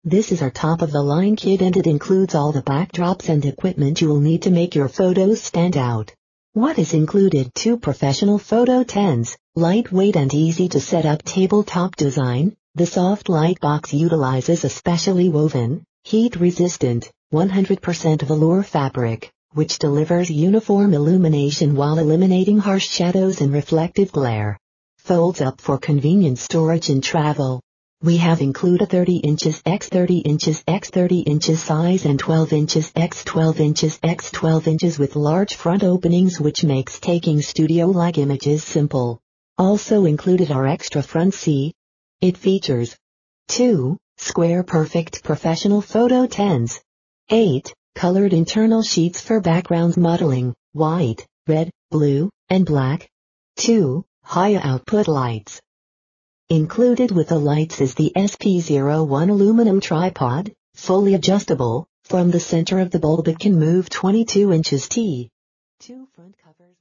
This is our top-of-the-line kit and it includes all the backdrops and equipment you will need to make your photos stand out. What is included? 2 professional photo tens, lightweight and easy to set up tabletop design. The soft light box utilizes a specially woven, heat-resistant, 100% velour fabric, which delivers uniform illumination while eliminating harsh shadows and reflective glare. Folds up for convenient storage and travel. We have included 30 inches x 30 inches x 30 inches size and 12 inches x 12 inches x 12 inches with large front openings, which makes taking studio-like images simple. Also included are extra front C. It features 2 square perfect professional photo tens, 8 colored internal sheets for background modeling, white, red, blue, and black, 2 high output lights. Included with the lights is the SP01 aluminum tripod, fully adjustable. From the center of the bulb it can move 22 inches T. 2 front covers.